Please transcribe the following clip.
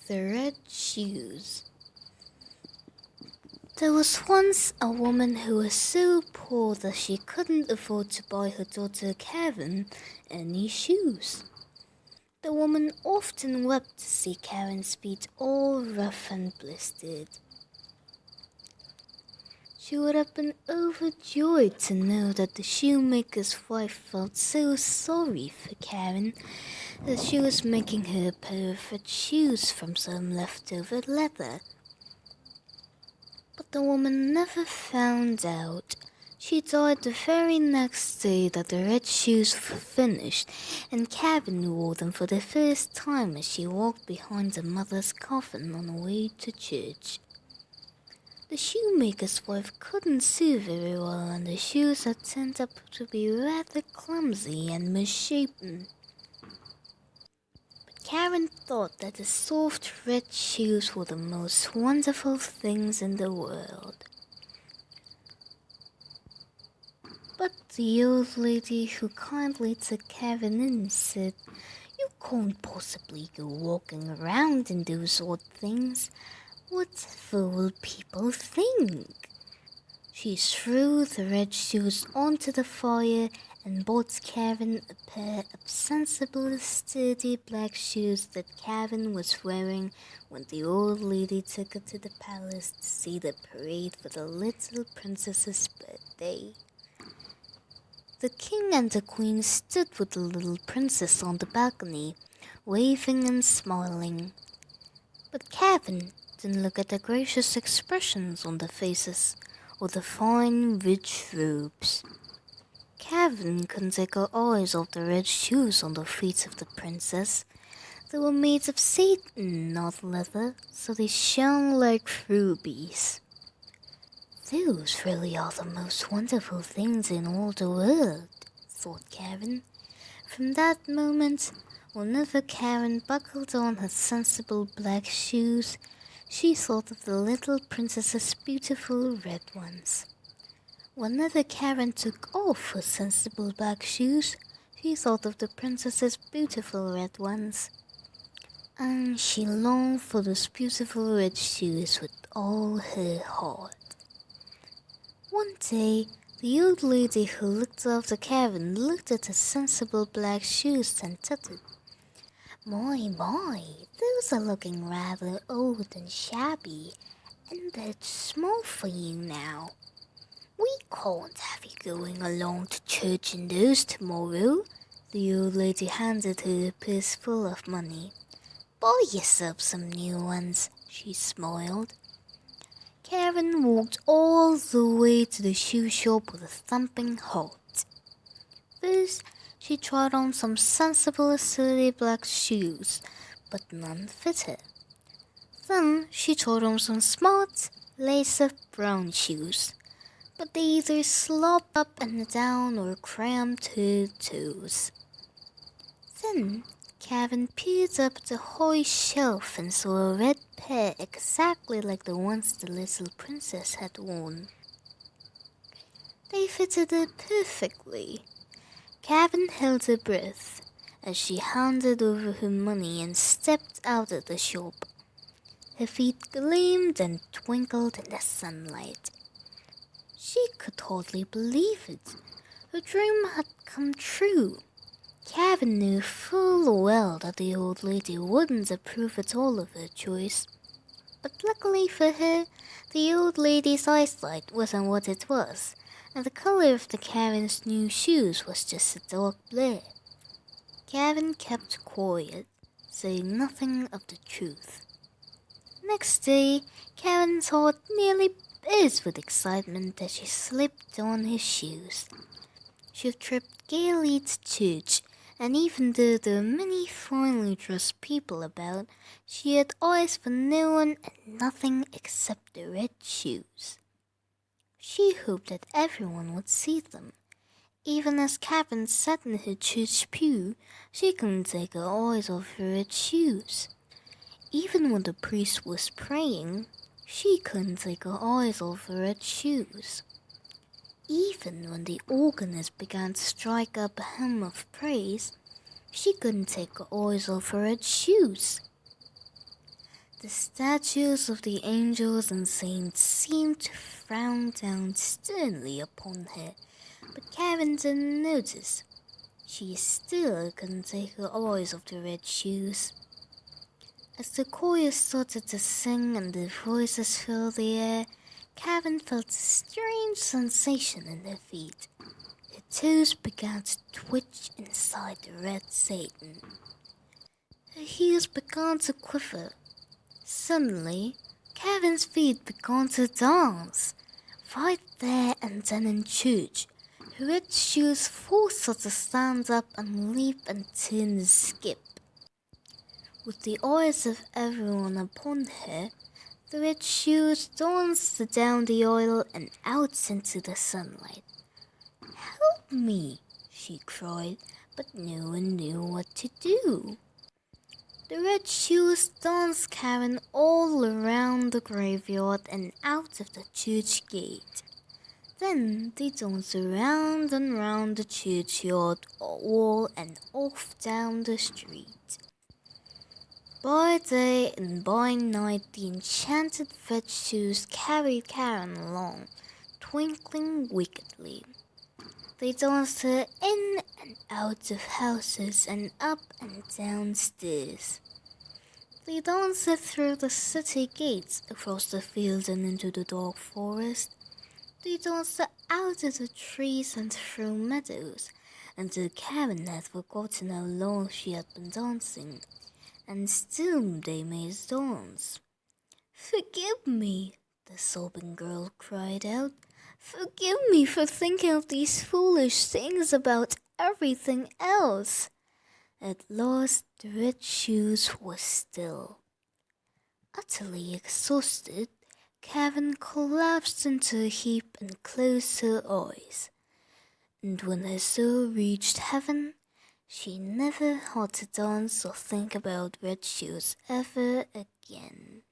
The Red Shoes. There was once a woman who was so poor that she couldn't afford to buy her daughter Karen any shoes. The woman often wept to see Karen's feet all rough and blistered. She would have been overjoyed to know that the shoemaker's wife felt so sorry for Karen that she was making her a pair of red shoes from some leftover leather. But the woman never found out. She died the very next day that the red shoes were finished, and Karen wore them for the first time as she walked behind her mother's coffin on her way to church. The shoemaker's wife couldn't see very well, and the shoes had turned up to be rather clumsy and misshapen. But Karen thought that the soft red shoes were the most wonderful things in the world. But the old lady who kindly took Karen in said, "You can't possibly go walking around in those odd things. Whatever will people think?" She threw the red shoes onto the fire and bought Karen a pair of sensible, sturdy black shoes that Karen was wearing when the old lady took her to the palace to see the parade for the little princess's birthday. The king and the queen stood with the little princess on the balcony, waving and smiling. But Karen didn't look at the gracious expressions on their faces or the fine, rich robes. Karen couldn't take her eyes off the red shoes on the feet of the princess. They were made of satin, not leather, so they shone like rubies. "Those really are the most wonderful things in all the world," thought Karen. From that moment, whenever Karen buckled on her sensible black shoes, she thought of the little princess's beautiful red ones. Whenever Karen took off her sensible black shoes, she thought of the princess's beautiful red ones. And she longed for those beautiful red shoes with all her heart. One day, the old lady who looked after Karen looked at her sensible black shoes and tutted, My, those are looking rather old and shabby, and they're small for you now. We can't have you going along to church in those tomorrow." The old lady handed her a purse full of money. "Buy yourself some new ones," she smiled. Karen walked all the way to the shoe shop with a thumping heart. First, she tried on some sensible, sturdy black shoes, but none fit her. Then she tried on some smart, lace-up brown shoes, but they either slopped up and down or cramped her toes. Then Karen peered up the high shelf and saw a red pair exactly like the ones the little princess had worn. They fitted her perfectly. Karen held her breath as she handed over her money and stepped out of the shop. Her feet gleamed and twinkled in the sunlight. She could hardly believe it. Her dream had come true. Karen knew full well that the old lady wouldn't approve at all of her choice. But luckily for her, the old lady's eyesight wasn't what it was, and the color of the Karen's new shoes was just a dark blue. Karen kept quiet, saying nothing of the truth. Next day, Karen's heart nearly burst with excitement as she slipped on her shoes. She tripped gaily to church, and even though there were many finely dressed people about, she had eyes for no one and nothing except the red shoes. She hoped that everyone would see them. Even as Karen sat in her church pew, she couldn't take her eyes off her red shoes. Even when the priest was praying, she couldn't take her eyes off her red shoes. Even when the organist began to strike up a hymn of praise, she couldn't take her eyes off her red shoes. The statues of the angels and saints seemed to frown down sternly upon her, but Karen didn't notice. She still couldn't take her eyes off the red shoes. As the chorus started to sing and the voices filled the air, Karen felt a strange sensation in her feet. Her toes began to twitch inside the red satin. Her heels began to quiver. Suddenly, Karen's feet began to dance. Right there and then in church, her red shoes forced her to stand up and leap and turn and skip. With the eyes of everyone upon her, the red shoes danced down the aisle and out into the sunlight. "Help me!" she cried, but no one knew what to do. The red shoes danced Karen all around the graveyard and out of the church gate. Then they danced around and round the churchyard wall and off down the street. By day and by night the enchanted red shoes carried Karen along, twinkling wickedly. They danced her in and out of houses and up and down stairs. They danced her through the city gates, across the fields and into the dark forest. They danced her out of the trees and through meadows, until Karen had forgotten how long she had been dancing, and still they made dance. "Forgive me," the sobbing girl cried out. "Forgive me for thinking of these foolish things about everything else." At last the red shoes were still. Utterly exhausted, Karen collapsed into a heap and closed her eyes. And when her soul reached heaven, she never had to dance or think about red shoes ever again.